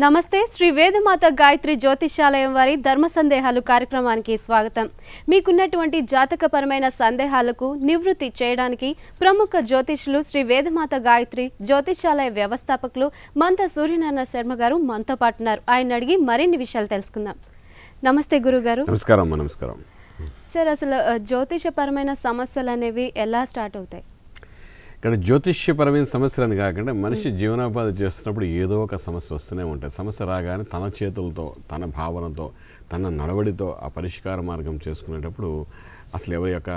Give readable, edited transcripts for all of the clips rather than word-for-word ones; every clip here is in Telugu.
నమస్తే శ్రీ వేదమాత గాయత్రి జ్యోతిష్యాలయం వారి ధర్మ సందేహాలు కార్యక్రమానికి స్వాగతం. మీకున్నటువంటి జాతకపరమైన సందేహాలకు నివృత్తి చేయడానికి ప్రముఖ జ్యోతిష్యులు శ్రీ వేదమాత గాయత్రి జ్యోతిష్యాలయ వ్యవస్థాపకులు మంత సూర్యనారాయణ శర్మ గారు మనతో పాటు ఉన్నారు. ఆయన అడిగి మరిన్ని విషయాలు తెలుసుకుందాం. నమస్తే గురుగారు. నమస్కారం. నమస్కారం సార్. అసలు జ్యోతిషపరమైన సమస్యలు అనేవి ఎలా స్టార్ట్ అవుతాయి? ఇక్కడ జ్యోతిష్యపరమైన సమస్యలని కాకుండా మనిషి జీవనోపాధి చేస్తున్నప్పుడు ఏదో ఒక సమస్య వస్తూనే ఉంటుంది. సమస్య రాగానే తన చేతులతో, తన భావనతో, తన నడవడితో ఆ పరిష్కార మార్గం చేసుకునేటప్పుడు అసలు ఎవరి యొక్క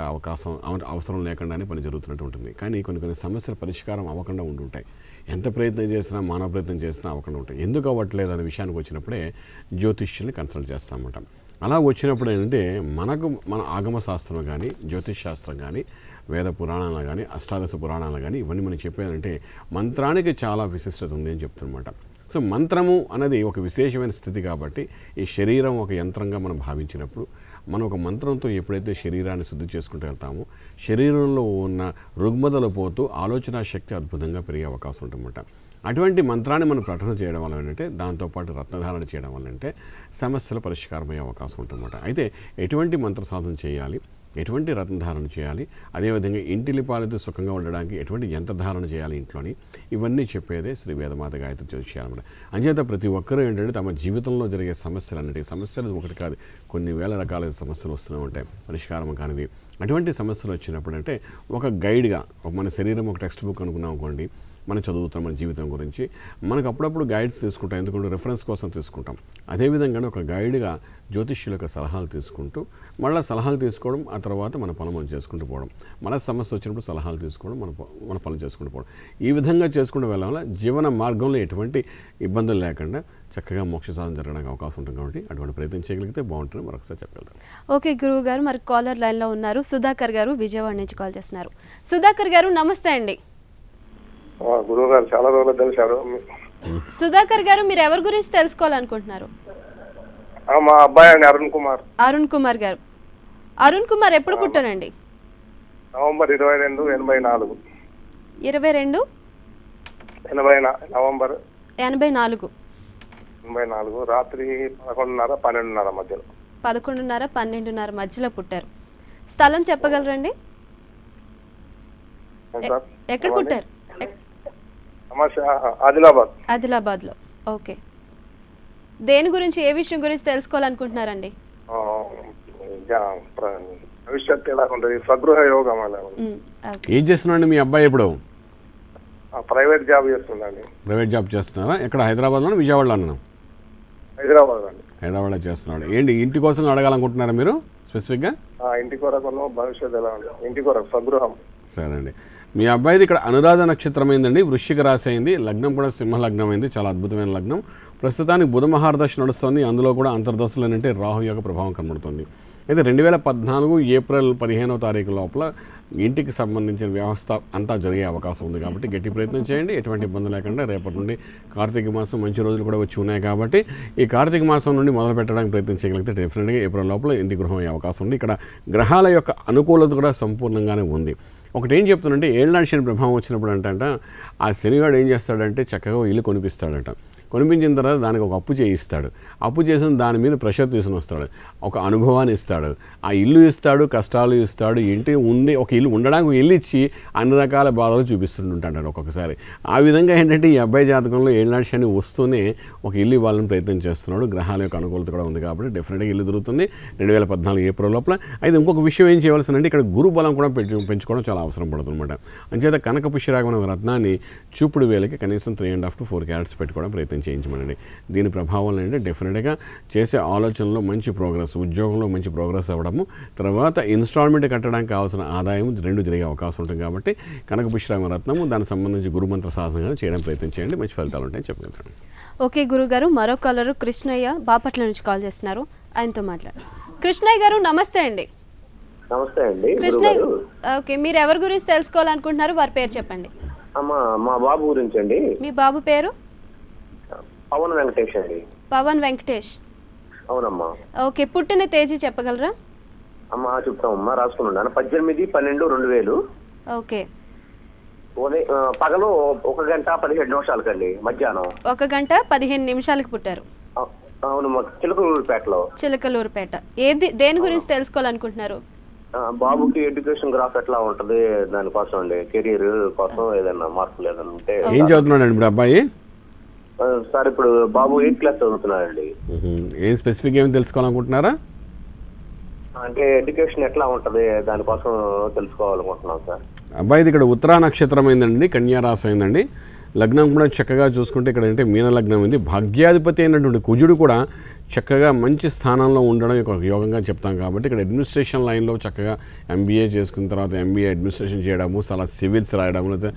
అవసరం లేకుండానే పని జరుగుతున్నట్టు ఉంటుంది. కానీ కొన్ని సమస్యలు పరిష్కారం అవ్వకుండా ఉంటుంటాయి. ఎంత ప్రయత్నం చేసినా, మానవ ప్రయత్నం చేసినా అవ్వకుండా ఉంటాయి. ఎందుకు అవ్వట్లేదు అనే విషయానికి వచ్చినప్పుడే జ్యోతిష్యుల్ని కన్సల్ట్ చేస్తామన్నమాట. అలా వచ్చినప్పుడు ఏంటంటే మన ఆగమ శాస్త్రం కానీ, జ్యోతిష్ శాస్త్రం కానీ, వేద పురాణాలు కానీ, అష్టాదశ పురాణాలు కానీ ఇవన్నీ మనకి చెప్పేదంటే మంత్రానికి చాలా విశిష్టత ఉంది అని చెప్తున్నమాట. సో మంత్రము అనేది ఒక విశేషమైన స్థితి కాబట్టి ఈ శరీరం ఒక యంత్రంగా మనం భావించినప్పుడు మనం ఒక మంత్రంతో ఎప్పుడైతే శరీరాన్ని శుద్ధి చేసుకుంటూ వెళ్తామో శరీరంలో ఉన్న రుగ్మతలు పోతూ ఆలోచన శక్తి అద్భుతంగా పెరిగే అవకాశం ఉంటుందన్నమాట. అటువంటి మంత్రాన్ని మనం ప్రకటన చేయడం వల్ల ఏంటంటే, దాంతోపాటు రత్నధారణ చేయడం వల్ల అంటే సమస్యల పరిష్కారమయ్యే అవకాశం ఉంటుందన్నమాట. అయితే ఎటువంటి మంత్ర సాధన చేయాలి, ఎటువంటి రత్నధారణ చేయాలి, అదేవిధంగా ఇంటిలిపాలతో సుఖంగా ఉండడానికి ఎటువంటి యంత్రధారణ చేయాలి ఇంట్లోని, ఇవన్నీ చెప్పేదే శ్రీ వేదమాత గాయత్రి జ్యోతిష్యాలన్నమాట. అంచేత ప్రతి ఒక్కరూ ఏంటంటే తమ జీవితంలో జరిగే సమస్యలు ఒకటి కాదు, కొన్ని వేల రకాల సమస్యలు వస్తూనే ఉంటాయి పరిష్కారం కానివి. అటువంటి సమస్యలు వచ్చినప్పుడు అంటే ఒక గైడ్గా మన శరీరం ఒక టెక్స్ట్ బుక్ అనుకున్నాం అనుకోండి, మనం చదువుతాం మన జీవితం గురించి, మనకు అప్పుడప్పుడు గైడ్స్ తీసుకుంటాం, ఎందుకంటే రెఫరెన్స్ కోసం తీసుకుంటాం. అదేవిధంగా ఒక గైడ్గా జ్యోతిష్యుల యొక్క సలహాలు తీసుకుంటూ మళ్ళీ సలహాలు తీసుకోవడం, ఆ తర్వాత మన పనులు మనం చేసుకుంటూ పోవడం, మన సమస్య వచ్చినప్పుడు సలహాలు తీసుకోవడం, మన పనులు చేసుకుంటూ పోవడం, ఈ విధంగా చేసుకుంటూ వెళ్ళడం వల్ల జీవన మార్గంలో ఎటువంటి ఇబ్బందులు లేకుండా చక్కగా మోక్ష సాధన జరగడానికి అవకాశం ఉంటుంది. కాబట్టి అటువంటి ప్రయత్నం చేయగలిగితే బాగుంటుంది. మరొకసారి చెప్పగలుగుతాం. ఓకే గురువు గారు, మరి కాలర్ లైన్లో ఉన్నారు సుధాకర్ గారు, విజయవాడ నుంచి కాల్ చేస్తున్నారు. సుధాకర్ గారు నమస్తే అండి. గురువు గారు చాలా రోజులు తెలిసారు. సుధాకర్ గారు, మీరు ఎవరి గురించి తెలుసుకోవాలనుకుంటున్నారు? మా అబ్బాయి అండి అరుణ్ కుమార్. అరుణ్ కుమార్ గారు. అరుణ్ కుమార్ ఎప్పుడు పుట్టారండి? నవంబర్ 22, 84. 22 నవంబర్ 84. రాత్రి 11:30, 12:30 మధ్యలో. 11:30, 12:30 మధ్యలో పుట్టారు. స్థలం చెప్పగలరండి? ఎక్కడ పుట్టారు? ఆదిలాబాద్ లో. ఓకే. దేని గురించి, ఏ విషయం గురించి తెలుసుకోవాలనుకుంటున్నారండి? స్వగృహ యోగం. ఏం చేస్తున్నాడు మీ అబ్బాయి? ఇప్పుడు ప్రైవేట్ జాబ్ చేస్తుందండి. ప్రైవేట్ జాబ్ చేస్తున్నారా? ఎక్కడ? హైదరాబాద్లో, విజయవాడలో? హైదరాబాద్లో చేస్తున్నాడు. ఏంటి ఇంటి కోసం అడగాలనుకుంటున్నారా మీరు స్పెసిఫిక్గా? ఇంటి కొరకు, భవిష్యత్ ఎలా ఉంది, ఇంటి కొరకు స్వగృహం. సరే అండి. మీ అబ్బాయిది ఇక్కడ అనురాధ నక్షత్రం అయిందండి, వృశ్చిక రాశి అయింది, లగ్నం కూడా సింహ లగ్నం అయింది, చాలా అద్భుతమైన లగ్నం. ప్రస్తుతానికి బుధ మహారదశ నడుస్తుంది, అందులో కూడా అంతర్దశలు అంటే రాహు యొక్క ప్రభావం కనబడుతుంది. అయితే 2014 ఏప్రిల్ 15వ తారీఖు లోపల ఇంటికి సంబంధించిన వ్యవస్థ అంతా జరిగే అవకాశం ఉంది. కాబట్టి గట్టి ప్రయత్నం చేయండి, ఎటువంటి ఇబ్బంది లేకుండా. రేపటి నుండి కార్తీక మాసం మంచి రోజులు కూడా వచ్చి ఉన్నాయి కాబట్టి ఈ కార్తీక మాసం నుండి మొదలు పెట్టడానికి ప్రయత్నం చేయగలిగితే డెఫినెట్గా ఏప్రిల్ లోపల ఇంటి గృహం అయ్యే అవకాశం ఉంది. ఇక్కడ గ్రహాల యొక్క అనుకూలత కూడా సంపూర్ణంగానే ఉంది. ఒకటి ఏం చెప్తానంటే, ఏళ్ళనాటి శని ప్రభావం వచ్చినప్పుడు అంట ఆ శనిగాడు ఏం చేస్తాడంటే చక్కగా ఇల్లు కొనిపిస్తాడట. కొనిపించిన తర్వాత దానికి ఒక అప్పు చేయిస్తాడు. అప్పు చేసిన దాని మీద ప్రెషర్ తీసుకుని వస్తాడు, ఒక అనుభవాన్ని ఇస్తాడు, ఆ ఇల్లు ఇస్తాడు, కష్టాలు ఇస్తాడు. ఇంటి ఉంది ఒక ఇల్లు ఉండడానికి ఇల్లు ఇచ్చి అన్ని రకాల బాధలు చూపిస్తుంటుంటాడు ఒక్కొక్కసారి. ఆ విధంగా ఏంటంటే ఈ అబ్బాయి జాతకంలో ఏళ్ళనాటి శని వస్తూనే ఒక ఇల్లు ఇవ్వాలని ప్రయత్నం చేస్తున్నాడు. గ్రహాల యొక్క అనుకూలత కూడా ఉంది కాబట్టి డెఫినెట్గా ఇల్లు దొరుకుతుంది 2014 ఏప్రిల్ లోపల. అయితే ఇంకొక విషయం ఏం చేయవలసిందంటే, ఇక్కడ గురు బలం కూడా పెంచుకోవడం చాలా అవసరం పడుతుంది అనమాట. అంచేత కనక పుష్యరాగం అనే రత్నాన్ని చూపుడు వేలకి కనీసం 3.5 to 4 క్యారెట్స్ పెట్టుకోవడం ప్రయత్నం చేయించమనండి. దీని ప్రభావం ఏంటంటే డెఫినెట్గా చేసే ఆలోచనలో మంచి ప్రోగ్రెస్, ఉద్యోగంలో మంచి ప్రోగ్రెస్ అవ్వడము, తర్వాత ఇన్స్టాల్మెంట్ కట్టడానికి కావాల్సిన ఆదాయం 2 జరిగే అవకాశం ఉంటుంది. కాబట్టి కనక పుష్యరాగం రత్నము, దానికి సంబంధించి గురుమంత్ర సాధనగా చేయడం ప్రయత్నం చేయండి, మంచి ఫలితాలు ఉంటాయని చెప్పగలుగుతాను. ఓకే గురుగారు, మరో కాలరు కృష్ణయ్య బాపట్ల నుంచి కాల్ చేస్తున్నారు, ఆయనతో మాట్లాడారు. కృష్ణయ్య గారు నమస్తే అండి. నమస్తే అండి. కృష్ణయ్య, ఓకే, మీరు ఎవరి గురించి తెలుసుకోవాలనుకుంటున్నారు? వారి పేరు చెప్పండి. మా బాబు గురించి అండి. మీ బాబు పేరు? పవన్ వెంకటేష్ అండి. పవన్ వెంకటేష్. అవునమ్మా. ఓకే, పుట్టిన తేదీ చెప్పగలరా? చెప్తామమ్మా, రాసుకున్నాను. 18/12/2000. ఓకే. ఉదయం పగలు 1 గంట 17 నిమిషాలకండి మధ్యాహ్నం 1 గంట 15 నిమిషాలకు పుట్టారు. అవును, మాకు చిలకలూరుపేటలో. చిలకలూరుపేట. దేని గురించి తెలుసుకోవాలనుకుంటున్నారు? బాబుకి ఎడ్యుకేషన్ గ్రాఫ్ ఎట్లా ఉంటది దానికోసం అండి, కెరీర్ కోసం ఏదైనా మార్పులు ఏదైనా ఉంటే. ఏం చదువుతున్నాడు ఇప్పుడు అబ్బాయి? సార్ ఇప్పుడు బాబు 8th క్లాస్ చదువుతున్నాడండి. ఏం స్పెసిఫిక్ ఏమి తెలుసుకోవాలనుకుంటున్నారా? అంటే ఎడ్యుకేషన్ ఎట్లా ఉంటది దానికోసం తెలుసుకోవాలనుకుంటున్నాం సార్. అబ్బాయిది ఇక్కడ ఉత్తరా నక్షత్రం అయిందండి, కన్యా రాశి అయిందండి. లగ్నం కూడా చక్కగా చూసుకుంటే ఇక్కడ అంటే మీన లగ్నం అయింది. భాగ్యాధిపతి అయినటువంటి కుజుడు కూడా చక్కగా మంచి స్థానంలో ఉండడం ఒక యోగంగా చెప్తాం. కాబట్టి ఇక్కడ అడ్మినిస్ట్రేషన్ లైన్లో చక్కగా ఎంబీఏ చేసుకున్న తర్వాత ఎంబీఏ అడ్మినిస్ట్రేషన్ చేయడము, చాలా సివిల్స్ రాయడం, లేకపోతే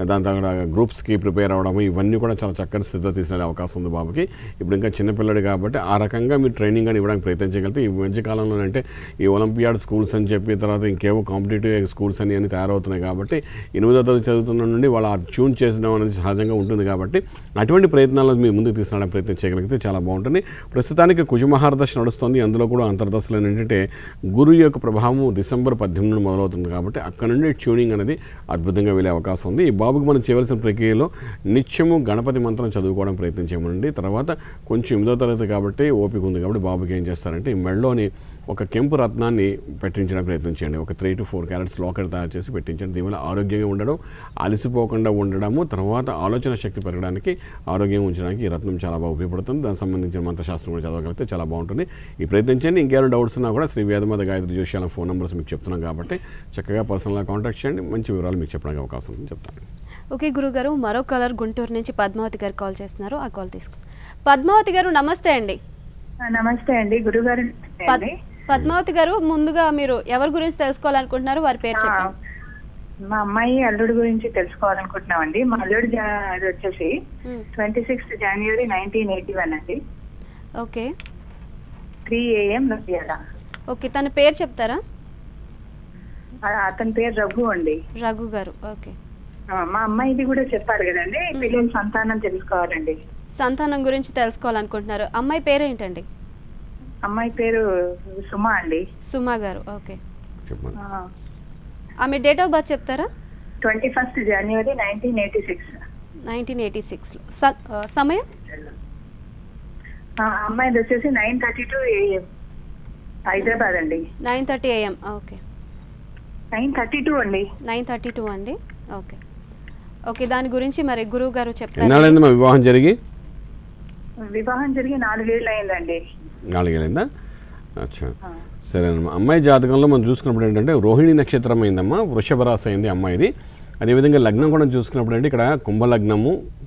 దాని తర్వాత గ్రూప్స్కి ప్రిపేర్ అవ్వడము, ఇవన్నీ కూడా చాలా చక్కని స్థితిలో తీసుకునే అవకాశం ఉంది బాబుకి. ఇప్పుడు ఇంకా చిన్నపిల్లడు కాబట్టి ఆ రకంగా మీరు ట్రైనింగ్ అని ఇవ్వడానికి ప్రయత్నం చేయగలిగితే ఈ మధ్య కాలంలో అంటే ఈ ఒలింపియాడ్ స్కూల్స్ అని చెప్పి తర్వాత ఇంకేవో కాంపిటేటివ్ స్కూల్స్ అని తయారవుతున్నాయి. కాబట్టి 8వ తరగతి చదువుతున్న నుండి వాళ్ళు ట్యూన్ చేసడం అనేది సహజంగా ఉంటుంది. కాబట్టి అటువంటి ప్రయత్నాలను మీరు ముందుకు తీసుకురావడానికి ప్రయత్నం చేయగలిగితే చాలా బాగుంటుంది. ప్రస్తుతానికి కుజమహారదశ నడుస్తుంది. అందులో కూడా అంతర్దశలో ఏంటంటే గురు యొక్క ప్రభావం డిసెంబర్ 18 నుండి మొదలవుతుంది. కాబట్టి అక్కడ నుండి ట్యూనింగ్ అనేది అద్భుతంగా వెళ్ళే అవకాశం ఉంది. ఈ బాబుకి మనం చేయవలసిన ప్రక్రియలో నిత్యము గణపతి మంత్రం చదువుకోవడం ప్రయత్నం చేయమండి. తర్వాత కొంచెం 8వ తరగతి కాబట్టి ఓపిక ఉంది కాబట్టి బాబుకి ఏం చేస్తారంటే ఈ మెడలోని ఒక కెంపు రత్నాన్ని పెట్టించడానికి ప్రయత్నం చేయండి. ఒక 3 to 4 క్యారెట్స్ లోకర్ తయారు చేసి పెట్టించండి. దీనివల్ల ఆరోగ్యంగా ఉండడం, అలసిపోకుండా ఉండడము, తర్వాత ఆలోచన శక్తి పెరగడానికి, ఆరోగ్యం ఉంచడానికి ఈ రత్నం చాలా బాగా ఉపయోగపడుతుంది. దానికి సంబంధించిన మంత్రశాస్త్రం కూడా చదవగలిగితే చాలా బాగుంటుంది. ఈ ప్రయత్నం చేయండి. ఇంకేమైనా డౌట్స్ ఉన్నా కూడా శ్రీ వేదమాత గాయత్రి జోషి ఫోన్ నెంబర్స్ మీకు చెప్తున్నాం కాబట్టి చక్కగా పర్సనల్గా కాంటాక్ట్ చేయండి. మంచి వివరాలు మీకు చెప్పడానికి అవకాశం ఉందని చెప్తాను. ఓకే గురుగారు, మరో కాలర్ గుంటూరు నుంచి పద్మావతి గారు కాల్ చేస్తున్నారు. ఆ కాల్ తీసుకో. పద్మావతి గారు నమస్తే అండి. నమస్తే అండి గురుగారు. పద్మావతి గారు, ముందుగా మీరు ఎవరి గురించి తెలుసుకోవాలనుకుంటున్నారు, వారి పేరు చెప్పండి. మా అమ్మాయి అల్లుడు గురించి తెలుసుకోవాలనుకుంటున్నామండి. మా అల్లుడు అది వచ్చేసి 26 జనవరి 1981 అండి. ఓకే. 3 AM నంద్యాల. ఓకే, తన పేరు చెప్తారా? అతని పేరు రఘు అండి. రఘు గారు. ఓకే. మా అమ్మాయిది కూడా చెప్పారు కదండి, పిల్లల సంతానం తెలుసుకోవాలండి. సంతానం గురించి తెలుసుకోవాలనుకుంటున్నారు. అమ్మాయి పేరు ఏంటండి? అమ్మాయి పేరు సుమా అండి. సుమా గారు. ఓకే. చెప్పండి. ఆమె డేట్ ఆఫ్ బర్త్ చెప్తారా? 21 జనవరి 1986. 1986లో. సమయం? అమ్మాయిది వచ్చేసి 9:32 AM హైదరాబాద్ అండి. 9:30 AM. ఓకే. 9:32 అండి. 9:32 అండి. ఓకే. ఓకే, దాని గురించి మరి గురువు గారు చెప్తారు. ఎన్నాళ్ళైంది మా వివాహం జరిగి? వివాహం జరిగి 4 ఏళ్ళు అయిందండి. 4 ఏళ్ళైందా? అచ్చా, సరేనమ్మా. అమ్మాయి జాతకంలో మనం చూసుకున్నప్పుడు ఏంటంటే రోహిణి నక్షత్రం అయిందమ్మా, వృషభ రాశి అయింది అమ్మాయిది. అదేవిధంగా లగ్నం కూడా చూసుకున్నప్పుడు అంటే ఇక్కడ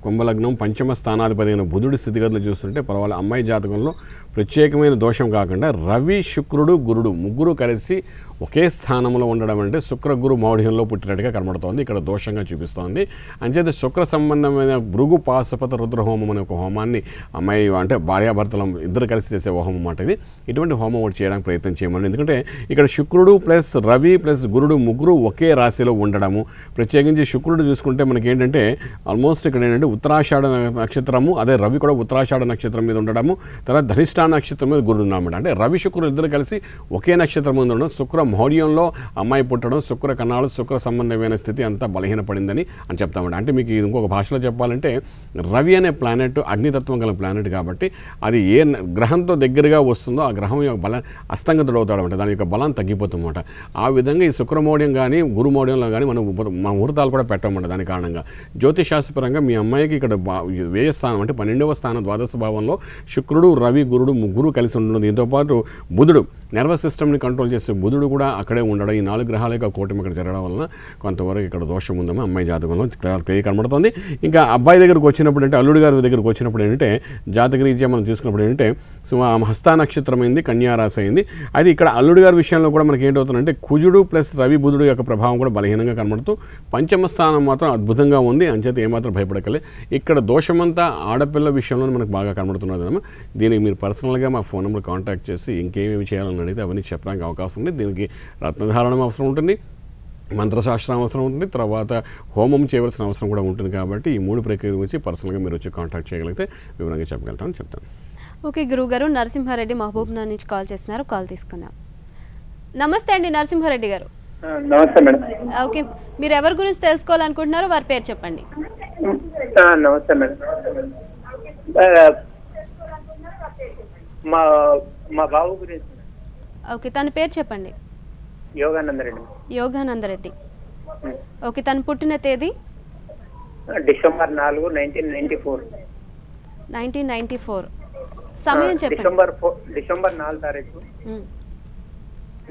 కుంభలగ్నం పంచమ స్థానాధిపతి అయిన బుధుడి స్థితిగతులు చూస్తుంటే పర్వాలేదు. అమ్మాయి జాతకంలో ప్రత్యేకమైన దోషం కాకుండా రవి, శుక్రుడు, గురుడు ముగ్గురు కలిసి ఒకే స్థానంలో ఉండడం అంటే శుక్ర గురు మౌఢ్యంలో పుట్టినట్టుగా కనబడుతోంది. ఇక్కడ దోషంగా చూపిస్తోంది. అంచేత శుక్ర సంబంధమైన భృగు పాశుపత రుద్ర హోమం అనే ఒక హోమాన్ని అమ్మాయి అంటే భార్యాభర్తలు ఇద్దరు కలిసి చేసే హోమం అన్నమాట ఇది. ఇటువంటి హోమం ఒకటి చేయడానికి ప్రయత్నం చేయమని. ఎందుకంటే ఇక్కడ శుక్రుడు ప్లస్ రవి ప్లస్ గురుడు ముగ్గురు ఒకే రాశిలో ఉండడము. ప్రత్యేకించి శుక్రుడు చూసుకుంటే మనకి ఏంటంటే ఆల్మోస్ట్ ఇక్కడ ఏంటంటే ఉత్తరాషాఢ నక్షత్రము, అదే రవి కూడా ఉత్తరాషాఢ నక్షత్రం మీద ఉండడము, తర్వాత ధనిష్ఠా నక్షత్రం మీద గురుడు ఉన్నామన్నమాట. అంటే రవి శుక్రుడు ఇద్దరు కలిసి ఒకే నక్షత్రం మీద ఉండడం, శుక్ర మౌఢ్యంలో అమ్మాయి పుట్టడం, శుక్ర కణాలు శుక్ర సంబంధమైన స్థితి అంతా బలహీనపడిందని అని చెప్తామండి. అంటే మీకు ఇంకొక భాషలో చెప్పాలంటే రవి అనే ప్లానెట్ అగ్నితత్వం గల ప్లానెట్ కాబట్టి అది ఏ గ్రహంతో దగ్గరగా వస్తుందో ఆ గ్రహం యొక్క బలం అస్తంగతుడవుతాడు అంటే దాని యొక్క బలం తగ్గిపోతుందన్నమాట. ఆ విధంగా ఈ శుక్రమౌఢ్యం కానీ గురుమౌఢ్యంలో కానీ మనం ముహూర్తాలు కూడా పెట్టమంట. దాని కారణంగా జ్యోతిషాస్త్రపరంగా మీ అమ్మాయికి ఇక్కడ వ్యయ స్థానం అంటే 12వ స్థానం ద్వాదశ భావంలో శుక్రుడు, రవి, గురుడు ముగ్గురు కలిసి ఉండడం. దీంతోపాటు బుధుడు నర్వస్ సిస్టమ్ని కంట్రోల్ చేసే బుధుడు కూడా అక్కడే ఉండడం. ఈ 4 గ్రహాల యొక్క కూటమి ఇక్కడ జరగడం వలన కొంతవరకు ఇక్కడ దోషం ఉందమ్మా అమ్మాయి జాతకంలో క్లియర్ కనబడుతుంది. ఇంకా అబ్బాయి దగ్గరకు వచ్చినప్పుడు అంటే అల్లుడు గారి దగ్గరకు వచ్చినప్పుడు ఏంటంటే జాతకరీత్యా మనం చూసుకున్నప్పుడు ఏంటంటే హస్తా నక్షత్రం అయింది, కన్యారాశి అయింది. అయితే ఇక్కడ అల్లుడు గారి విషయంలో కూడా మనకి ఏంటవుతుందంటే కుజుడు ప్లస్ రవి బుధుడు యొక్క ప్రభావం కూడా బలహీనంగా కనబడుతూ పంచమ స్థానం మాత్రం అద్భుతంగా ఉంది. అంచేత ఏమాత్రం భయపడకలే. ఇక్కడ దోషమంతా ఆడపిల్ల విషయంలో మనకు బాగా కనబడుతున్నది అమ్మా. దీనికి మీరు పర్సనల్గా మా ఫోన్ నెంబర్ కాంటాక్ట్ చేసి ఇంకేమేమి చేయాలని అడిగితే అవన్నీ చెప్పడానికి అవకాశం ఉంది. దీనికి రత్నధారణం అవసరం ఉంటుంది, మంత్రశాస్త్రం అవసరం ఉంటుంది, తర్వాత హోమం చేయవలసిన అవసరం కూడా ఉంటుంది. కాబట్టి ఈ 3 ప్రక్రియల గురించి పర్సనల్గా మీరు వచ్చి కాంటాక్ట్ చేయగలిగితే వివరంగా చెప్పగలుగుతామని చెప్తాను. ఓకే గురువు గారు, నరసింహారెడ్డి మహబూబ్నగర్ నుంచి కాల్ చేస్తున్నారు. కాల్ తీసుకుందాం. నమస్తే అండి నరసింహారెడ్డి గారు. నమస్తే మేడం. ఓకే, మీరు ఎవరి గురించి తెలుసుకోవాలనుకుంటున్నారో వారి పేరు చెప్పండి. నమస్తే మేడం. మా బాబు గురించి. ఓకే, తన పేరు చెప్పండి. యోగానందరెడ్డి. యోగానందరెడ్డి. ఓకే, తను పుట్టిన తేదీ డిసెంబర్ 4, 1994. 1994. సమయం చెప్పండి. డిసెంబర్ 4 తారీఖు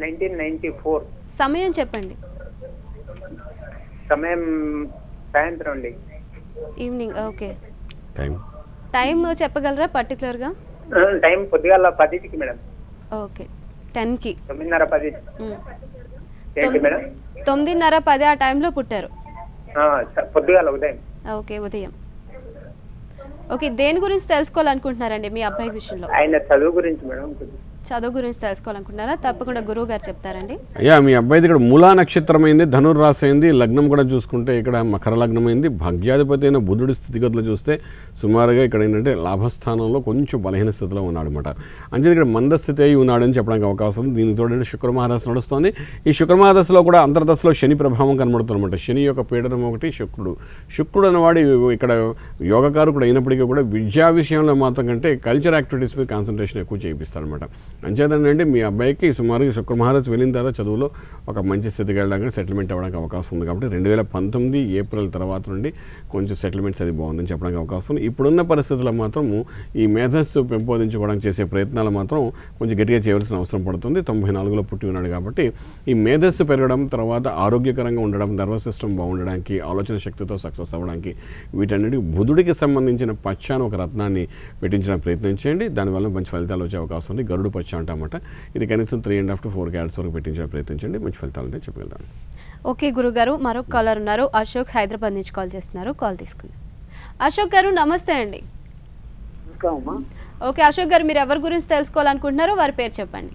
1994. సమయం చెప్పండి. సమయం సాయంత్రం అండి. ఈవినింగ్. ఓకే, టైం చెప్పగలరా పర్టికులర్గా? టైం పొద్దుగాల 10కి మేడం. ఓకే, 10కి. 9:10. ఏంటి మేడం? 9:10 ఆ టైంలో పుట్టారు. పొద్దుగాల ఉదయం. ఓకే, ఉదయం. ఓకే, దేని గురించి తెలుసుకోవాలనుకుంటున్నారండి మీ అబ్బాయి విషయంలో? ఆయన చదువు గురించి మేడం. చదువు గురించి తెలుసుకోవాలనుకుంటున్నారా? తప్పకుండా గురువు గారు చెప్తారండి. అయ్యా, మీ అబ్బాయిది ఇక్కడ మూలా నక్షత్రం అయింది, ధనుర్రాశి అయింది, లగ్నం కూడా చూసుకుంటే ఇక్కడ మకర లగ్నం అయింది. భాగ్యాధిపతి అయిన బుధుడి స్థితిగతులు చూస్తే సుమారుగా ఇక్కడ ఏంటంటే లాభస్థానంలో కొంచెం బలహీన స్థితిలో ఉన్నాడు అనమాట. అంటే ఇక్కడ మందస్థితి అయి ఉన్నాడని చెప్పడానికి అవకాశం ఉంది. దీనితో శుక్రమహాదశ నడుస్తుంది. ఈ శుక్రమహాదశలో కూడా అంతర్దశలో శని ప్రభావం కనబడుతుంది అనమాట. శని యొక్క పీడనం ఒకటి, శుక్రుడు అనేవాడు ఇక్కడ యోగకారకుడు అయినప్పటికీ కూడా విద్యా విషయంలో మాత్రం కంటే కల్చర్ యాక్టివిటీస్ మీద కాన్సన్ట్రేషన్ ఎక్కువ చేయిస్తాడు అనమాట. అంచేతంటే మీ అబ్బాయికి సుమారుగా శుక్రమహాదశ వెళ్ళిన తర్వాత చదువులో ఒక మంచి స్థితికి వెళ్ళడానికి సెటిల్మెంట్ అవ్వడానికి అవకాశం ఉంది. కాబట్టి 2019 ఏప్రిల్ తర్వాత నుండి కొంచెం సెటిల్మెంట్స్ అది బాగుందని చెప్పడానికి అవకాశం ఉంది. ఇప్పుడున్న పరిస్థితుల్లో మాత్రము ఈ మేధస్సు పెంపొందించుకోవడానికి చేసే ప్రయత్నాలు మాత్రం కొంచెం గట్టిగా చేయవలసిన అవసరం పడుతుంది. 94లో పుట్టి ఉన్నాడు కాబట్టి ఈ మేధస్సు పెరగడం, తర్వాత ఆరోగ్యకరంగా ఉండడం, నర్వస్ సిస్టమ్ బాగుండడానికి, ఆలోచన శక్తితో సక్సెస్ అవ్వడానికి వీటన్నిటికీ బుధుడికి సంబంధించిన పచ్చాన ఒక రత్నాన్ని పెట్టించడానికి ప్రయత్నం చేయండి. దానివల్ల మంచి ఫలితాలు వచ్చే అవకాశం ఉంది. గరుడు పచ్చ అంటామట. ఇది కనీసం 3.5 to 4 క్యారెట్స్ వరకు పెట్టించే ప్రయత్నించండి. మంచి ఫలితాలంటే చెప్పగలుగుతాను. ఓకే గురుగారు, మరొక కాలర్ ఉన్నారు. అశోక్ హైదరాబాద్ నుంచి కాల్ చేస్తున్నారు. కాల్ తీసుకుందాం. అశోక్ గారు నమస్తే అండి. ఓకే అశోక్ గారు, మీరు ఎవరి గురించి తెలుసుకోవాలనుకుంటున్నారో వారి పేరు చెప్పండి.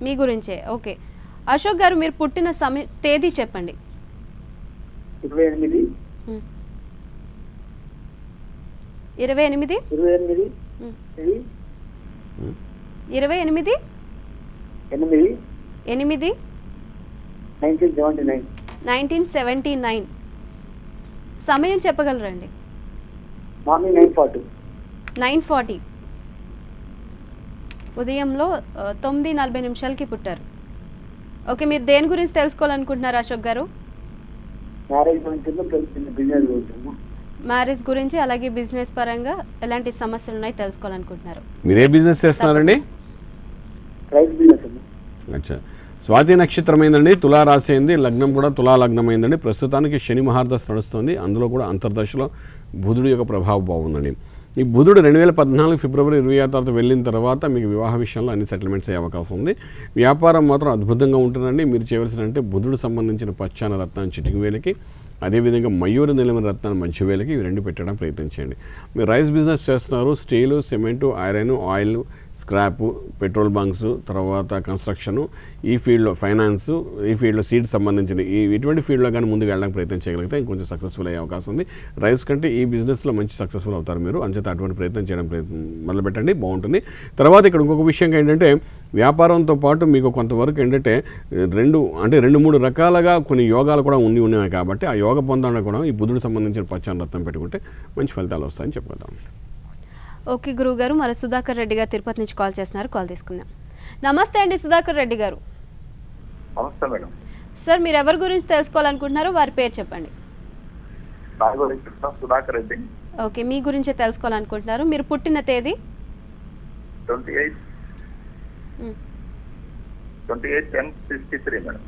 మీ గురించే. ఓకే అశోక్ గారు, మీరు పుట్టిన తేదీ చెప్పండి. 28 1979. సమయం చెప్పగలరండి? మార్నింగ్ 9:40. ఉదయంలో 9:40 పుట్టారు. ఓకే, మీరు దేని గురించి తెలుసుకోవాలనుకుంటున్నారు అశోక్ గారు? మ్యారేజ్ గురించి, అలాగే బిజినెస్ పరంగా ఎలాంటి సమస్యలు ఉన్నాయి తెలుసుకోవాలనుకుంటున్నారు. మీరు ఏ బిజినెస్ చేస్తున్నారండి? అచ్చా, స్వాతి నక్షత్రం అయిందండి, తులారాశి అయింది, లగ్నం కూడా తులా లగ్నం అయిందండి. ప్రస్తుతానికి శని మహార్దశ నడుస్తుంది. అందులో కూడా అంతర్దశలో బుధుడు యొక్క ప్రభావం బాగుందండి. ఈ బుధుడు 2014 ఫిబ్రవరి 26 వెళ్ళిన తర్వాత మీకు వివాహ విషయంలో అన్ని సెటిల్మెంట్స్ అయ్యే అవకాశం ఉంది. వ్యాపారం మాత్రం అద్భుతంగా ఉంటుందండి. మీరు చేయవలసిన అంటే బుధుడు సంబంధించిన పచ్చాన రత్నాన్ని చిటికి వేలకి, అదేవిధంగా మయూరు నిలమైన రత్నాన్ని మంచి వేలకి, ఇవి రెండు పెట్టడం ప్రయత్నించండి. మీరు రైస్ బిజినెస్ చేస్తున్నారు, steel, cement, iron, oil, scrap, petrol bunks, తర్వాత కన్స్ట్రక్షను, ఈ ఫీల్డ్లో ఫైనాన్సు, ఈ ఫీల్డ్లో సీడ్ సంబంధించిన ఇటువంటి ఫీల్డ్లో కానీ ముందుకు వెళ్ళడానికి ప్రయత్నం చేయగలిగితే ఇంకొంచెం సక్సెస్ఫుల్ అయ్యే అవకాశం ఉంది. రైస్ కంటే ఈ బిజినెస్లో మంచి సక్సెస్ఫుల్ అవుతారు మీరు. అంచేత అటువంటి ప్రయత్నం చేయడం మొదలుపెట్టండి, బాగుంటుంది. తర్వాత ఇక్కడ ఇంకొక విషయం ఏంటంటే వ్యాపారంతో పాటు మీకు కొంతవరకు ఏంటంటే 2-3 రకాలుగా కొన్ని యోగాలు కూడా ఉన్నాయి కాబట్టి ఆ యోగ పొందడానికి కూడా ఈ బుధుడు సంబంధించిన పచ్చాన రత్నం పెట్టుకుంటే మంచి ఫలితాలు వస్తాయని చెప్పుకుందాం. ఓకే గురువు గారు, మరి సుధాకర్ రెడ్డి గారు తిరుపతి నుంచి కాల్ చేస్తున్నారు. కాల్ తీసుకుందాం. నమస్తే అండి సుధాకర్ రెడ్డి గారు. నమస్తే మేడం. సార్, మీరు ఎవరి గురించి తెలుసుకోవాలనుకుంటున్నారో వారి పేరు చెప్పండి. సుధాకర్ రెడ్డి. ఓకే, మీ గురించే తెలుసుకోవాలనుకుంటున్నారు. మీరు పుట్టిన తేదీ? 28/10/63 మేడం.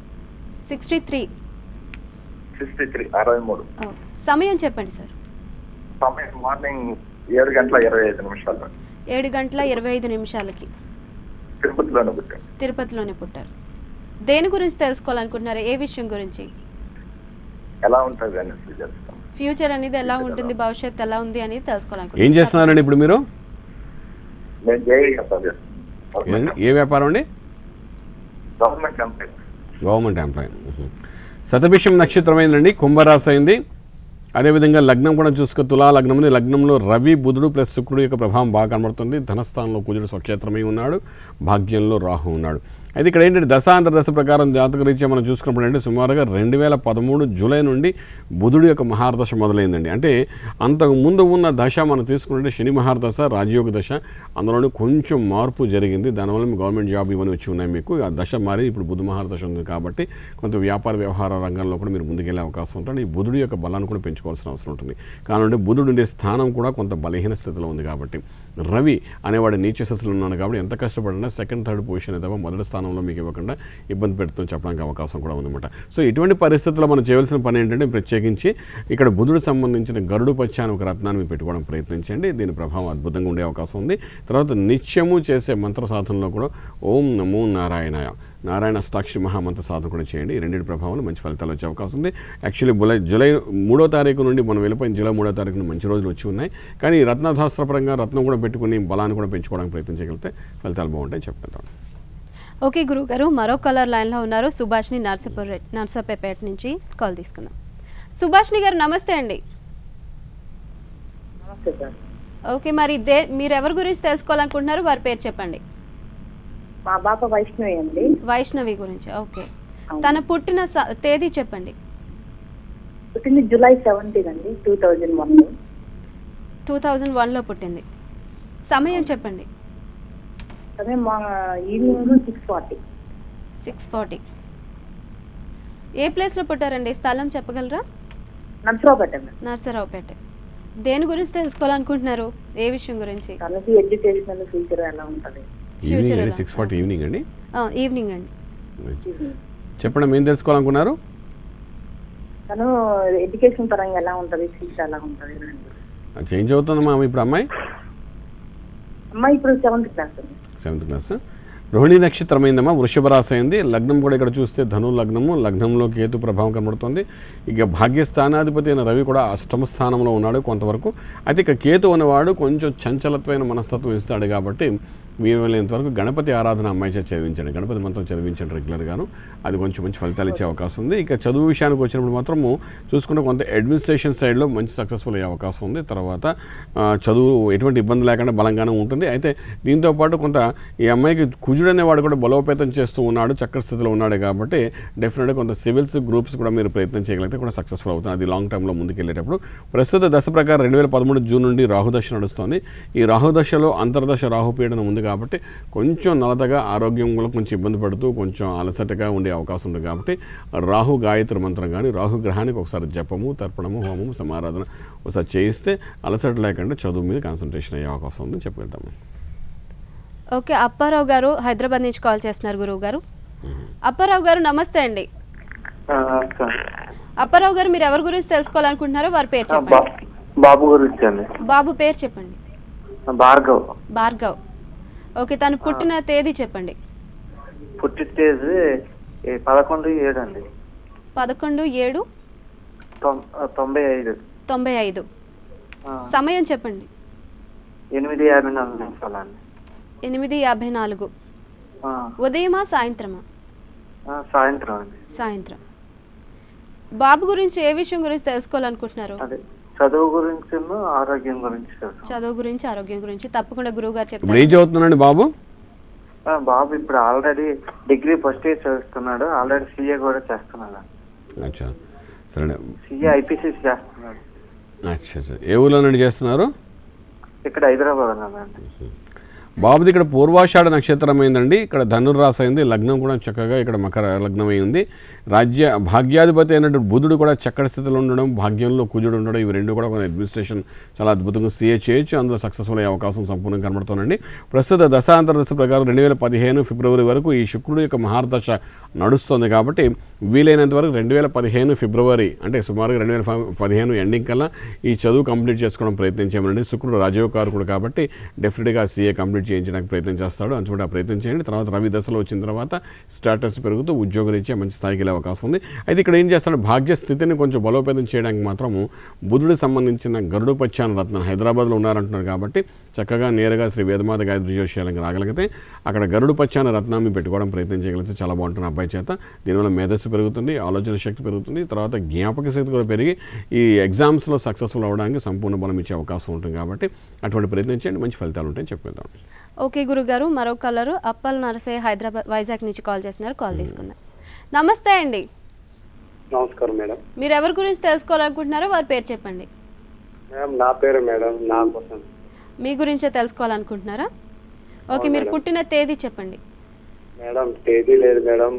63. 63. సమయం చెప్పండి సార్. సమయం మార్నింగ్ 7:25. 7:25 తిరుపతిలోనే పుట్టారు. దేని గురించి తెలుసుకోవాలనుకుంటున్నారు? ఏ విషయం గురించి? ఎలా ఉంటుంది ఫ్యూచర్ అనేది ఎలా ఉంటుంది, భవిష్యత్తు ఎలా ఉంది అనేది తెలుసుకోవాలనుకుంటున్నారు. ఏం చేస్తున్నారండి ఇప్పుడు మీరు? ఏ వ్యాపారం అండి? Government employee. శతభిషం నక్షత్రం అయిందండి, కుంభరాశి అయింది. అదేవిధంగా లగ్నం కూడా చూసుకు తులా లగ్నం ఉంది. లగ్నంలో రవి, బుధుడు ప్లస్ శుక్రుడు యొక్క ప్రభావం బాగా కనబడుతుంది. ధనస్థానంలో కుజుడు స్వక్షేత్రమై ఉన్నాడు, భాగ్యంలో రాహు ఉన్నాడు. అయితే ఇక్కడ ఏంటంటే దశాంతర దశ ప్రకారం జాతకరీత్యా మనం చూసుకున్నప్పుడు అంటే సుమారుగా 2013 జూలై నుండి బుధుడి యొక్క మహారదశ మొదలైందండి. అంటే అంతకు ముందు ఉన్న దశ మనం తీసుకుంటే శని మహారదశ, రాజయోగ దశ, అందులోనే కొంచెం మార్పు జరిగింది. దానివల్ల మీ గవర్నమెంట్ జాబ్ ఇవన్నీ వచ్చి ఉన్నాయి మీకు. ఆ దశ మారి ఇప్పుడు బుధ మహారదశ ఉంది కాబట్టి కొంత వ్యాపార వ్యవహార రంగంలో కూడా మీరు ముందుకెళ్ళే అవకాశం ఉంటుంది. ఈ బుధుడి యొక్క బలాన్ని కూడా పెంచుకోవాల్సిన అవసరం ఉంటుంది. కానుంటే బుధుడు ఉండే స్థానం కూడా కొంత బలహీన స్థితిలో ఉంది కాబట్టి రవి అనేవాడు నీచ స్థితిలో ఉన్నాడు కాబట్టి ఎంత కష్టపడినా సెకండ్ థర్డ్ పొజిషన్ అయితే మొదటి స్థానంలో మీకు ఇవ్వకుండా ఇబ్బంది పెడుతుంది చెప్పడానికి అవకాశం కూడా ఉందన్నమాట. సో ఇటువంటి పరిస్థితుల్లో మనం చేయవలసిన పని ఏంటంటే ప్రత్యేకించి ఇక్కడ బుధుడు సంబంధించిన గరుడు పచ్చ అని ఒక రత్నాన్ని మీరు పెట్టుకోవడం ప్రయత్నించండి. దీని ప్రభావం అద్భుతంగా ఉండే అవకాశం ఉంది. తర్వాత నిత్యము చేసే మంత్ర సాధనలో కూడా ఓం నమో నారాయణాయ, నారాయణ అష్టాక్షరి మహామంత్ర సాధన కూడా చేయండి. ఈ రెండింటి ప్రభావం మంచి ఫలితాలు వచ్చే అవకాశం ఉంది. యాక్చువల్లీ జూలై 3వ తారీఖు నుండి మనం వెళ్ళిపోయిన జూలై 3వ తారీఖు నుండి మంచి రోజులు వచ్చి ఉన్నాయి. కానీ ఈ రత్నశాస్త్రపరంగా రత్నం కూడా పెట్టుకుని బలాన్ని కూడా పెంచుకోవడానికి ప్రయత్నం చేయగలిగితే ఫలితాలు బాగుంటాయని చెప్తాను. ఓకే గురువు గారు, మరో కలర్ లైన్లో ఉన్నారు. సుభాష్ని నర్సాపేట నుంచి కాల్ తీసుకుందాం. సుభాష్ని గారు నమస్తే అండి. నమస్తే సార్. ఓకే, మరి మీరు ఎవరి గురించి తెలుసుకోవాలనుకుంటున్నారు, వారి పేరు చెప్పండి. మా పాప వైష్ణవి అండి. వైష్ణవి గురించి. ఓకే, తన పుట్టిన తేదీ చెప్పండి. పుట్టింది జూలై 17 అండి, 2001. 2001లో పుట్టింది. సమయం చెప్పండి. అదే మా ఈవినింగ్ 6:40. 6:40. ఏ ప్లేస్లో పుట్టారండి? స్థలం చెప్పగలరా? నర్సరావుపేట. నర్సరావుపేట. దేని గురించి తెలుసుకోవాలనుకుంటున్నారు? ఏ విషయం గురించి? తనకి ఎడ్యుకేషనల్ ఫ్యూచర్ ఎలా ఉంటుంది? ఈవినింగ్ అండి, 6:40 ఈవినింగ్ అండి. ఈవినింగ్ అండి. చెప్పండి, ఏం తెలుసుకోవాలనుకున్నారు? తను ఎడ్యుకేషన్ పరంగా ఎలా ఉంటుంది, ఫ్యూచర్ ఎలా ఉంటుంది? చేంజ్ అవుతుందమ్మా ఇప్పుడు అమ్మాయి ఇప్పుడు 7th క్లాస్ అండి. 7th class. రోహిణి నక్షత్రం అయిందమ్మా, వృషభ రాశి అయింది. లగ్నం కూడా ఇక్కడ చూస్తే ధను లగ్నము, లగ్నంలో కేతు ప్రభావం కనబడుతుంది. ఇక భాగ్యస్థానాధిపతి అయిన రవి కూడా అష్టమ స్థానంలో ఉన్నాడు కొంతవరకు. అయితే ఇక కేతు అనేవాడు కొంచెం చంచలత్వమైన మనస్తత్వం ఇస్తాడు కాబట్టి వీలైనంతవరకు గణపతి ఆరాధన అమ్మాయి చేత చదివించండి, గణపతి మంత్రం చదివించండి రెగ్యులర్గాను. అది కొంచెం మంచి ఫలితాలు ఇచ్చే అవకాశం ఉంది. ఇక చదువు విషయానికి వచ్చినప్పుడు మాత్రము చూసుకుంటే కొంత అడ్మినిస్ట్రేషన్ సైడ్లో మంచి సక్సెస్ఫుల్ అయ్యే అవకాశం ఉంది. తర్వాత చదువు ఎటువంటి ఇబ్బంది లేకుండా బలంగానే ఉంటుంది. అయితే దీంతోపాటు కొంత ఈ అమ్మాయికి కుజుడు అనేవాడు కూడా బలోపేతం చేస్తూ ఉన్నాడు, చక్కటి స్థితిలో ఉన్నాడు కాబట్టి డెఫినెట్గా కొంత సివిల్స్ గ్రూప్స్ కూడా మీరు ప్రయత్నం చేయగలిగితే కూడా సక్సెస్ఫుల్ అవుతుంది. అది లాంగ్ టైంలో ముందుకెళ్ళేటప్పుడు. ప్రస్తుత దశ ప్రకారం 2013 జూన్ నుండి రాహుదశ నడుస్తుంది. ఈ రాహుదశలో అంతర్దశ రాహుపీడనం ఉంది కాబట్టి కొంచెం నలతగా ఆరోగ్యంలో కొంచెం ఇబ్బంది పడుతూ కొంచెం అలసటగా ఉండే అవకాశం ఉంది కాబట్టి రాహు గాయత్రి మంత్రం కానీ రాహు గ్రహానికి ఒకసారి జపము, తర్పణము, హోమము, సమారాధన ఒకసారి చేయిస్తే అలసట లేకుండా చదువు మీద కాన్సన్ట్రేషన్ అయ్యే అవకాశం ఉందని చెప్పగలుగుతాము. ఓకే, అప్పారావు గారు హైదరాబాద్ నుంచి కాల్ చేస్తున్నారు. గురువు గారు, అప్పారావు గారు నమస్తే అండి. అప్పారావు గారు, మీరు ఎవరి గురించి తెలుసుకోవాలనుకుంటున్నారో వారి పేరు చెప్పండి. బాబు గురించి అండి. బాబు పేరు చెప్పండి. భార్గవ్. భార్గవ్. ఓకే, తను పుట్టిన తేదీ చెప్పండి. పుట్టిన తేదీ 11/7 అండి. 11/7/95. 95. సమయం చెప్పండి. 8:54 అండి. 8:54. ఉదయమా సాయంత్రమా? సాయంత్రం అండి. సాయంత్రం. బాబు గురించి ఏ విషయం గురించి తెలుసుకోవాలనుకుంటున్నారు? చదువు గురించి, ఆరోగ్యం గురించి. చదువు గురించి, ఆరోగ్యం గురించి తప్పకుండా గురువు గారు చెప్తారు. ఏం చదువుతున్నాడు బాబు? బాబు ఇప్పుడు ఆల్రెడీ డిగ్రీ ఫస్ట్ ఇయర్ చదువుతున్నాడు. ఆల్రెడీ సిఏ కూడా చేస్తున్నాడు. అచ్చా, సరే. సిఏ ఐపీసీసీ చేస్తున్నాడు. అచ్చా, ఏ ఊళ్ళో నుండి చేస్తున్నారు? ఇక్కడ హైదరాబాద్ అండి. బాబుది ఇక్కడ పూర్వాషాఢ నక్షత్రం అయిందండి. ఇక్కడ ధనుర్రాశి అయింది. లగ్నం కూడా చక్కగా ఇక్కడ మకర లగ్నం అయింది. భాగ్యాధిపతి అయినట్టు బుధుడు కూడా చక్కటి స్థితిలో ఉండడం, భాగ్యంలో కుజుడు ఉండడం, ఇవి రెండు కూడా కొంచెం అడ్మినిస్ట్రేషన్ చాలా అద్భుతంగా సీఏ చేయొచ్చు. అందులో సక్సెస్ఫుల్ అయ్యే అవకాశం సంపూర్ణంగా కనబడుతుందండి. ప్రస్తుత దశాంతర్దశ ప్రకారం 2015 ఫిబ్రవరి వరకు ఈ శుక్రుడు యొక్క మహార్దశ నడుస్తుంది కాబట్టి వీలైనంత వరకు 2015 ఫిబ్రవరి అంటే సుమారుగా 2015 ఎండింగ్ కల్లా ఈ చదువు కంప్లీట్ చేసుకోవడం ప్రయత్నం చేయమనండి. శుక్రుడు రాజయోగకారకుడు కాబట్టి డెఫినెట్గా సీఏ కంప్లీట్ చేయించడానికి ప్రయత్నం చేస్తాడు. అందుకే ఆ ప్రయత్నం చేయండి. తర్వాత రవి దశలో వచ్చిన తర్వాత స్టేటస్ పెరుగుతూ ఉద్యోగరీత్యా మంచి స్థాయికి వెళ్ళే అవకాశం ఉంది. అయితే ఇక్కడ ఏం చేస్తాడు, భాగ్య స్థితిని కొంచెం బలోపేతం చేయడానికి మాత్రము బుధుడికి సంబంధించిన గరుడు పచ్చాన రత్నం హైదరాబాద్లో ఉన్నారంటున్నారు కాబట్టి చక్కగా నేరుగా శ్రీ వేదమాత గాయత్రి జ్యోతిష్యాలకి రాగలిగితే అక్కడ గరుడు పచ్చాన రత్నాన్ని పెట్టుకోవడం ప్రయత్నం చేయగలిగితే చాలా బాగుంటుంది అబ్బాయి చేత. దీనివల్ల మేధస్సు పెరుగుతుంది, ఆలోచన శక్తి పెరుగుతుంది, తర్వాత జ్ఞాపక శక్తి కూడా పెరిగి ఈ ఎగ్జామ్స్లో సక్సెస్ఫుల్ అవ్వడానికి సంపూర్ణ బలం ఇచ్చే అవకాశం ఉంటుంది కాబట్టి అటువంటి ప్రయత్నం చేయండి, మంచి ఫలితాలు ఉంటాయని చెప్పుకుందాం. ఓకే గురుగారు, మరో కలరు అప్పల్ నరసయ్య హైదరాబాద్ వైజాగ్ నుంచి కాల్ చేస్తున్నారు. కాల్ తీసుకుందాం. నమస్తే అండి. నమస్కారం మేడం. మీరు ఎవరి గురించి తెలుసుకోవాలనుకుంటున్నారో వారి పేరు చెప్పండి. మేడం నా పేరు మేడం, నా కోసం. మీ గురించే తెలుసుకోవాలనుకుంటున్నారా? ఓకే, మీరు పుట్టిన తేదీ చెప్పండి. మేడం తేదీ లేదు మేడం.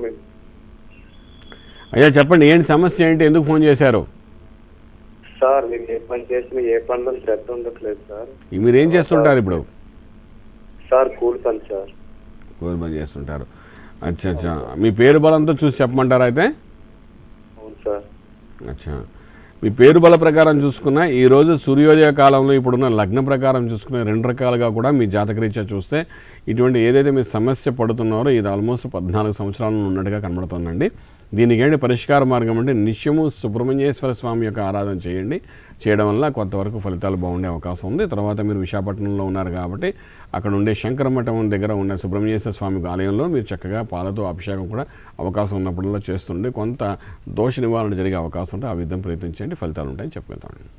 అయ్యా చెప్పండి, ఏంటి సమస్య ఏంటి, ఎందుకు ఫోన్ చేశారు? సార్ నేను ఏ పని చేసినా ఏ పనిలో శ్రద్ధ ఉండట్లేదు సార్. మీరు ఏం చేస్తుంటారు ఇప్పుడు? సార్ కూలి పని సార్. కూలి పని చేస్తుంటారు. అచ్చా అచ్చా, మీ పేరు బలంతో చూసి చెప్పమంటారా అయితే? అవును సార్. అచ్చా, మీ పేరు బల ప్రకారం చూసుకున్న ఈరోజు సూర్యోదయ కాలంలో ఇప్పుడున్న లగ్న ప్రకారం చూసుకునే 2 రకాలుగా కూడా మీ జాతకరీత్యా చూస్తే ఇటువంటి ఏదైతే మీరు సమస్య పడుతున్నారో ఇది ఆల్మోస్ట్ 14 సంవత్సరాలు ఉన్నట్టుగా కనబడుతుందండి. దీనికి ఏంటి పరిష్కార మార్గం అంటే నిత్యము సుబ్రహ్మణ్యేశ్వర స్వామి యొక్క ఆరాధన చేయండి. చేయడం వల్ల కొంతవరకు ఫలితాలు బాగుండే అవకాశం ఉంది. తర్వాత మీరు విశాఖపట్నంలో ఉన్నారు కాబట్టి అక్కడ ఉండే శంకర మఠం దగ్గర ఉన్న సుబ్రహ్మణ్యేశ్వర స్వామి ఆలయంలో మీరు చక్కగా పాలతో అభిషేకం కూడా అవకాశం ఉన్నప్పుడల్లా చేస్తుండే కొంత దోష నివారణ జరిగే అవకాశం ఉంటే ఆ విధంగా ప్రయత్నించండి, ఫలితాలు ఉంటాయని చెప్పుకుంటామండి.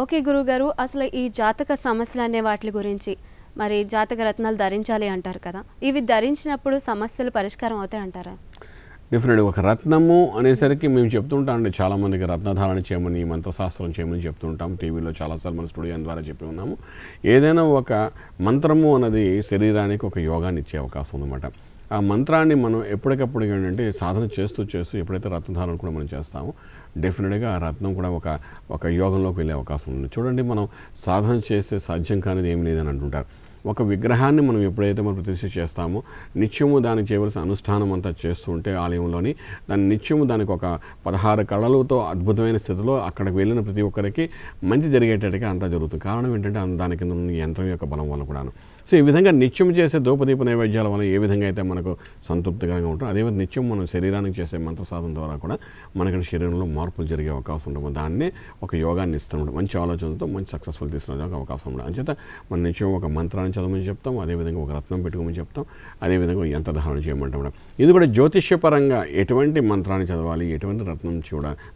ఓకే గురుగారు, అసలు ఈ జాతక సమస్యలు అనే వాటి గురించి మరి జాతక రత్నాలు ధరించాలి అంటారు కదా, ఇవి ధరించినప్పుడు సమస్యలు పరిష్కారం అవుతాయి అంటారా? డెఫినెట్గా ఒక రత్నము అనేసరికి మేము చెప్తుంటాం అండి, చాలామందికి రత్నధారణ చేయమని మంత్రశాస్త్రం చేయమని చెప్తుంటాం. టీవీలో చాలాసార్లు మన స్టూడియో ద్వారా చెప్పి ఉన్నాము. ఏదైనా ఒక మంత్రము అన్నది శరీరానికి ఒక యోగాన్ని ఇచ్చే అవకాశం ఉందన్నమాట. ఆ మంత్రాన్ని మనం ఎప్పటికప్పుడు ఏంటంటే సాధన చేస్తూ ఎప్పుడైతే రత్నధారణ కూడా మనం చేస్తామో డెఫినెట్గా ఆ రత్నం కూడా ఒక యోగంలోకి వెళ్ళే అవకాశం ఉంది. చూడండి, మనం సాధన చేసే సాధ్యం కానిది ఏమి లేదని అంటుంటారు. ఒక విగ్రహాన్ని మనం ఎప్పుడైతే మనం ప్రతిష్ఠ చేస్తామో నిత్యము దానికి చేయవలసిన అనుష్ఠానం అంతా చేస్తూ ఉంటే ఆలయంలోని దాన్ని నిత్యము దానికి ఒక 16 కళలతో అద్భుతమైన స్థితిలో అక్కడికి వెళ్ళిన ప్రతి ఒక్కరికి మంచి జరిగేటట్టుగా అంతా జరుగుతుంది. కారణం ఏంటంటే దాని కింద ఉన్న యంత్రం యొక్క బలం వల్ల కూడాను. సో ఈ విధంగా నిత్యం చేసే ధూపదీప నైవేద్యాల వల్ల ఏ విధంగా అయితే మనకు సంతృప్తికరంగా ఉంటుందో అదేవిధంగా నిత్యం మనం శరీరానికి చేసే మంత్ర సాధన ద్వారా కూడా మనకి శరీరంలో మార్పులు జరిగే అవకాశం ఉంటుంది. దాన్నే ఒక యోగాన్ని ఇస్తున్నాడు. మంచి ఆలోచనతో మంచి సక్సెస్ఫుల్ తీసుకునే అవకాశం ఉంటుంది. అంచేత మనం నిత్యం ఒక మంత్రాన్ని చదవమని చెప్తాం, అదేవిధంగా ఒక రత్నం పెట్టుకోమని చెప్తాం, అదేవిధంగా యంత్రధారణ చేయమంటాం. ఇది కూడా జ్యోతిష్యపరంగా ఎటువంటి మంత్రాన్ని చదవాలి, ఎటువంటి రత్నం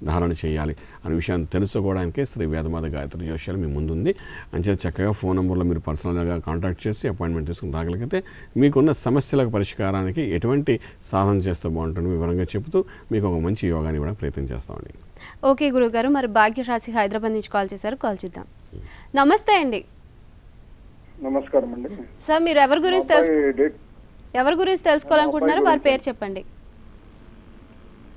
ధారణ చేయాలి అనే విషయాన్ని తెలుసుకోవడానికే శ్రీ వేదమాత గాయత్రి జ్యోతిష్యాలు మీ ముందుంది. అంచేత చక్కగా ఫోన్ నెంబర్లో మీరు పర్సనల్గా కాంటాక్ట్ చేసి అపాయింట్మెంట్ తీసుకుని రాగలిగితే మీకున్న సమస్యలకు పరిష్కారానికి ఎటువంటి సాధన చేస్తే బాగుంటుంది వివరంగా చెబుతూ మీకు ఒక మంచి యోగాన్ని కూడా ప్రయత్నం చేస్తామండి. ఓకే గురుగారు, మరి భాగ్యరాశి హైదరాబాద్ నుంచి కాల్ చేశారు, కాల్ చూద్దాం. నమస్తే అండి. నమస్కారం అండి. సార్ మీరు ఎవరి గురించి తెలుసుకోవాలనుకుంటున్నారో వారి పేరు చెప్పండి.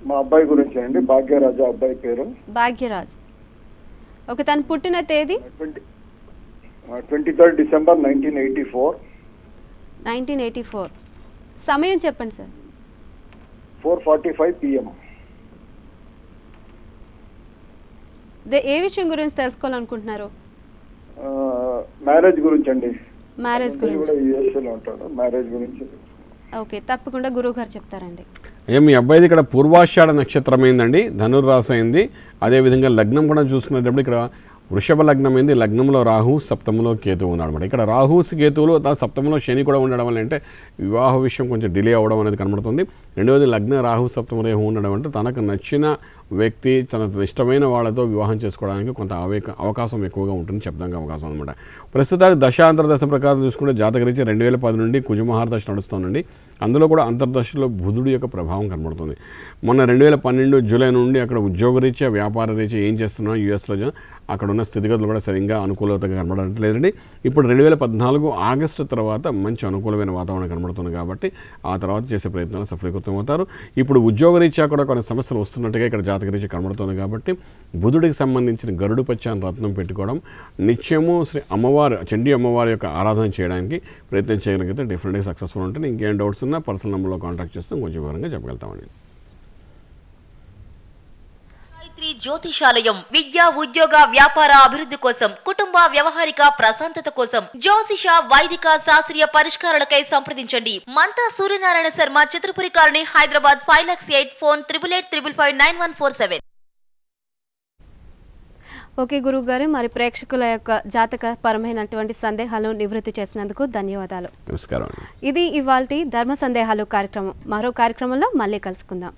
మా అబ్బాయి గురించి అండి, భాగ్యరాజు అబ్బాయి పేరు. భాగ్యరాజ్. ఓకే, తను పుట్టిన తేదీ 23 డిసెంబర్ 1984. 1984. సమయం చెప్పండి సార్. 4:45 PM. ఏ విషయం గురించి తెలుసుకోవాలనుకుంటున్నారు? మ్యారేజ్ గురించి అండి. మ్యారేజ్ గురించి. యూఎస్ఏలో ఉంటాడు. మ్యారేజ్ గురించి. ఓకే, తప్పకుండా గురువు గారు చెప్తారండి. అయ్యా మీ అబ్బాయిది ఇక్కడ పూర్వాషాఢ నక్షత్రం అయిందండి, ధనుర్రాశి అయింది. అదేవిధంగా లగ్నం కూడా చూసుకునేటప్పుడు ఇక్కడ వృషభ లగ్నం అయింది. లగ్నంలో రాహు, సప్తములో కేతువు ఉన్నాడు అనమాట. ఇక్కడ రాహు కేతువులు సప్తములో శని కూడా ఉండడం వల్ల అంటే వివాహ విషయం కొంచెం డిలే అవ్వడం అనేది కనబడుతుంది. రెండవది లగ్న రాహు సప్తమ రేహు ఉండడం అంటే తనకు నచ్చిన వ్యక్తి తనకు ఇష్టమైన వాళ్ళతో వివాహం చేసుకోవడానికి కొంత అవకాశం ఎక్కువగా ఉంటుంది చెప్పడానికి అవకాశం అనమాట. ప్రస్తుతానికి దశ ప్రకారం చూసుకుంటే జాతకరీత్యా 2010 నుండి కుజమహారదశ నడుస్తుందండి. అందులో కూడా అంతర్దశలో బుధుడి యొక్క ప్రభావం కనబడుతుంది. మొన్న 2012 జూలై నుండి అక్కడ ఉద్యోగరీత్యా వ్యాపార రీత్యా ఏం చేస్తున్నా యుఎస్లో అక్కడ ఉన్న స్థితిగతులు కూడా సరిగ్గా అనుకూలతగా కనబడట్లేదండి. ఇప్పుడు 2014 ఆగస్టు తర్వాత మంచి అనుకూలమైన వాతావరణం కనబడుతుంది కాబట్టి ఆ తర్వాత చేసే ప్రయత్నాలు సఫలీకృతం అవుతారు. ఇప్పుడు ఉద్యోగరీత్యా కూడా కొన్ని సమస్యలు వస్తున్నట్టుగా ఇక్కడ జాతకరీత్యా కనబడుతుంది కాబట్టి బుధుడికి సంబంధించిన గరుడు పచ్చాన్ని రత్నం పెట్టుకోవడం, నిత్యము శ్రీ అమ్మవారు చండీ అమ్మవారి యొక్క ఆరాధన చేయడానికి ప్రయత్నం చేయగలిగితే డెఫినెట్గా సక్సెస్ఫుల్ ఉంటుంది. ఇంకేం డౌట్స్ ఉన్నా పర్సనల్ నెంబర్లో కాంటాక్ట్ చేస్తే కొంచెం వివరంగా చెప్పగలుగుతామండి. జ్యోతిషాలయం విద్యా ఉద్యోగ వ్యాపార అభివృద్ధి కోసం, కుటుంబ వ్యవహారిక ప్రశాంతత కోసం జ్యోతిష వైదిక శాస్త్రీయ పరిష్కారాలకై సంప్రదించండి. Mantha Suryanarayana Sharma, Chitrapuri colony, Hyderabad 5,08,000. Phone 8885559147. Okay గురువు గారు, మరి ప్రేక్షకుల యొక్క జాతక పరమైనటువంటి సందేహాలను నివృత్తి చేసినందుకు ధన్యవాదాలు. నమస్కారం. ఇది ఇవాల్టి ధర్మ సందేహాలు కార్యక్రమం. మరో కార్యక్రమంలో మళ్ళీ కలుసుకుందాం.